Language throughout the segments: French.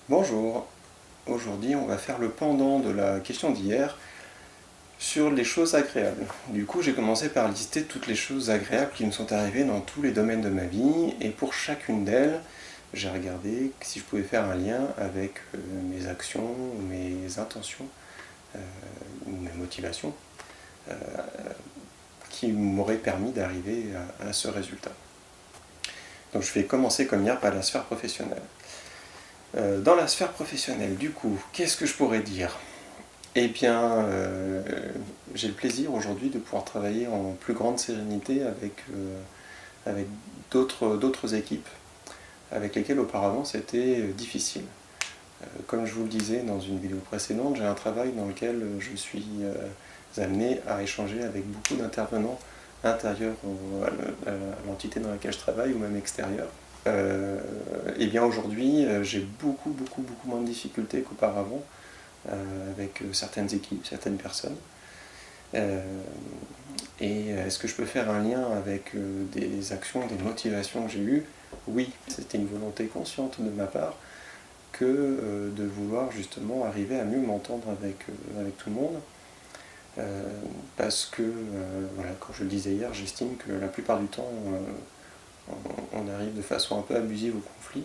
Bonjour, aujourd'hui on va faire le pendant de la question d'hier sur les choses agréables. Du coup j'ai commencé par lister toutes les choses agréables qui me sont arrivées dans tous les domaines de ma vie et pour chacune d'elles j'ai regardé si je pouvais faire un lien avec mes actions, mes intentions ou mes motivations euh, qui m'auraient permis d'arriver à ce résultat. Donc je vais commencer comme hier par la sphère professionnelle. Dans la sphère professionnelle, du coup, qu'est-ce que je pourrais dire? Eh bien, j'ai le plaisir aujourd'hui de pouvoir travailler en plus grande sérénité avec d'autres équipes avec lesquelles auparavant c'était difficile. Comme je vous le disais dans une vidéo précédente, j'ai un travail dans lequel je suis amené à échanger avec beaucoup d'intervenants intérieurs à l'entité dans laquelle je travaille ou même extérieurs. Et bien aujourd'hui, j'ai beaucoup moins de difficultés qu'auparavant avec certaines équipes, certaines personnes. Et est-ce que je peux faire un lien avec des actions, des motivations que j'ai eues? Oui, c'était une volonté consciente de ma part que de vouloir justement arriver à mieux m'entendre avec tout le monde. Parce que, voilà, comme je le disais hier, j'estime que la plupart du temps, on arrive de façon un peu abusive au conflit.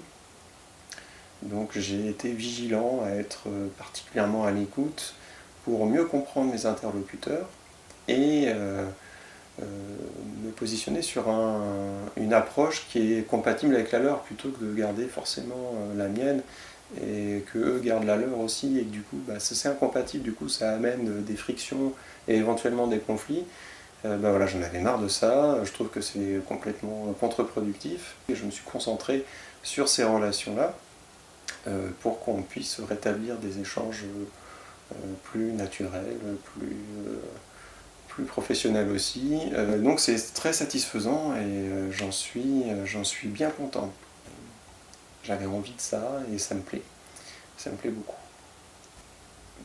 Donc j'ai été vigilant à être particulièrement à l'écoute pour mieux comprendre mes interlocuteurs et me positionner sur une approche qui est compatible avec la leur plutôt que de garder forcément la mienne et qu'eux gardent la leur aussi et que du coup c'est incompatible, du coup ça amène des frictions et éventuellement des conflits. Voilà, j'en avais marre de ça, je trouve que c'est complètement contre-productif et je me suis concentré sur ces relations-là pour qu'on puisse rétablir des échanges plus naturels, plus professionnels aussi. Donc c'est très satisfaisant et j'en suis bien content. J'avais envie de ça et ça me plaît beaucoup.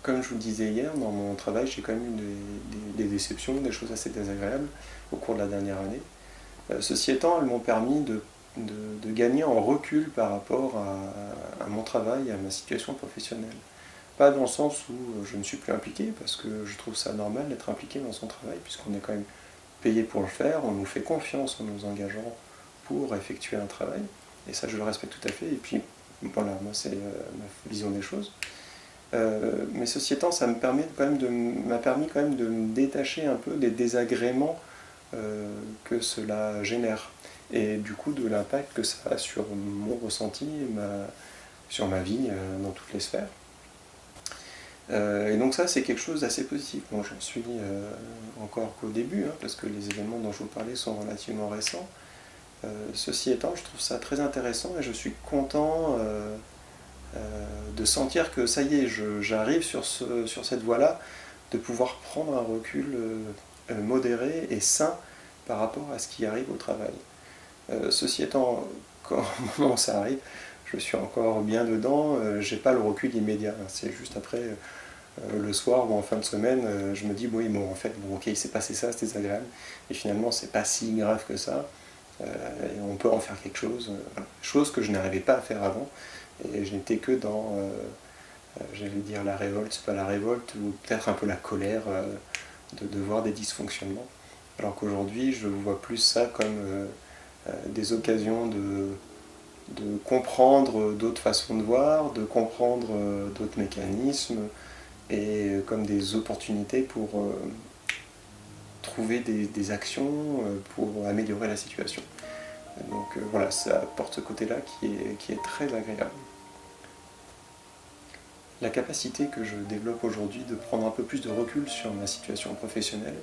Comme je vous le disais hier, dans mon travail, j'ai quand même eu des déceptions, des choses assez désagréables au cours de la dernière année. Ceci étant, elles m'ont permis de gagner en recul par rapport à mon travail, à ma situation professionnelle. Pas dans le sens où je ne suis plus impliqué, parce que je trouve ça normal d'être impliqué dans son travail, puisqu'on est quand même payé pour le faire, on nous fait confiance en nous engageant pour effectuer un travail, et ça je le respecte tout à fait, et puis voilà, moi c'est ma vision des choses. Mais ceci étant, ça m'a permis quand même de me détacher un peu des désagréments que cela génère, et du coup de l'impact que ça a sur mon ressenti, sur ma vie dans toutes les sphères. Et donc ça c'est quelque chose d'assez positif. Bon, j'en suis encore qu'au début, hein, parce que les événements dont je vous parlais sont relativement récents. Ceci étant, je trouve ça très intéressant et je suis content de sentir que ça y est, j'arrive sur cette voie-là, de pouvoir prendre un recul modéré et sain par rapport à ce qui arrive au travail. Ceci étant, quand au moment où ça arrive, je suis encore bien dedans, j'ai pas le recul immédiat, c'est juste après le soir ou en fin de semaine, je me dis oui bon en fait bon ok il s'est passé ça, c'était désagréable, et finalement c'est pas si grave que ça, et on peut en faire quelque chose, voilà. Chose que je n'arrivais pas à faire avant, et je n'étais que dans, j'allais dire la révolte, c'est pas la révolte, ou peut-être un peu la colère de voir des dysfonctionnements, alors qu'aujourd'hui je vois plus ça comme des occasions de comprendre d'autres façons de voir, de comprendre d'autres mécanismes, et comme des opportunités pour trouver des actions pour améliorer la situation. Donc voilà, ça apporte ce côté-là qui est très agréable. La capacité que je développe aujourd'hui de prendre un peu plus de recul sur ma situation professionnelle,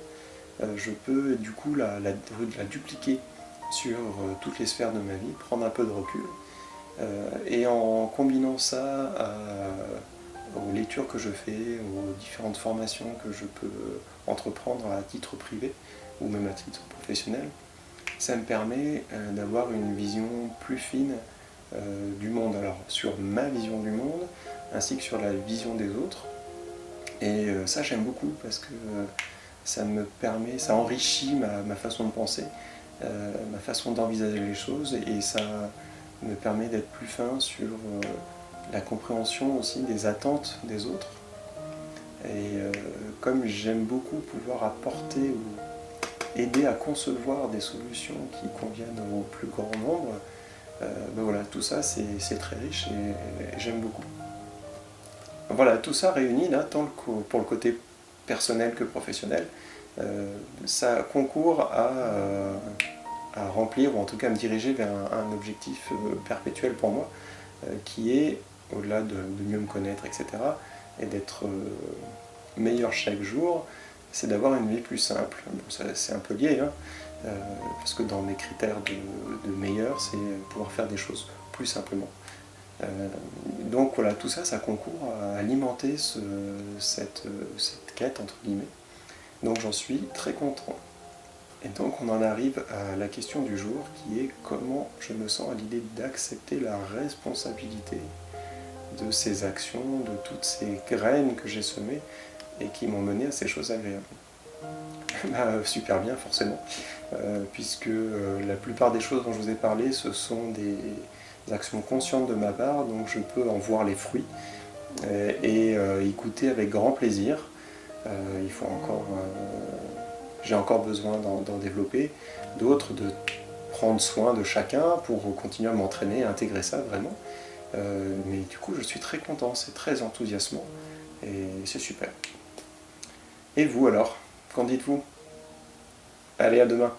je peux du coup la dupliquer sur toutes les sphères de ma vie, prendre un peu de recul, et en combinant ça aux lectures que je fais, aux différentes formations que je peux entreprendre à titre privé ou même à titre professionnel, ça me permet d'avoir une vision plus fine du monde, alors sur ma vision du monde ainsi que sur la vision des autres. Et ça j'aime beaucoup parce que ça me permet, ça enrichit ma façon de penser, ma façon d'envisager les choses, et ça me permet d'être plus fin sur la compréhension aussi des attentes des autres. Et comme j'aime beaucoup pouvoir apporter ou aider à concevoir des solutions qui conviennent au plus grand nombre, ben voilà, tout ça c'est très riche et j'aime beaucoup. Voilà, tout ça réuni là, tant pour le côté personnel que professionnel, ça concourt à remplir ou en tout cas à me diriger vers un objectif perpétuel pour moi, qui est, au-delà de mieux me connaître, etc., et d'être meilleur chaque jour, c'est d'avoir une vie plus simple. Bon, c'est un peu lié, hein, parce que dans mes critères de meilleur, c'est pouvoir faire des choses plus simplement. Donc voilà, tout ça, ça concourt à alimenter cette quête, entre guillemets. Donc j'en suis très content. Et donc on en arrive à la question du jour, qui est comment je me sens à l'idée d'accepter la responsabilité de ces actions, de toutes ces graines que j'ai semées et qui m'ont mené à ces choses agréables. Bah, super bien forcément, puisque la plupart des choses dont je vous ai parlé, ce sont des actions conscientes de ma part, donc je peux en voir les fruits et y goûter avec grand plaisir. Il faut encore, j'ai encore besoin d'en développer, d'autres de prendre soin de chacun pour continuer à m'entraîner, à intégrer ça vraiment. Mais du coup, je suis très content, c'est très enthousiasmant et c'est super. Et vous alors, qu'en dites-vous? Allez, à demain.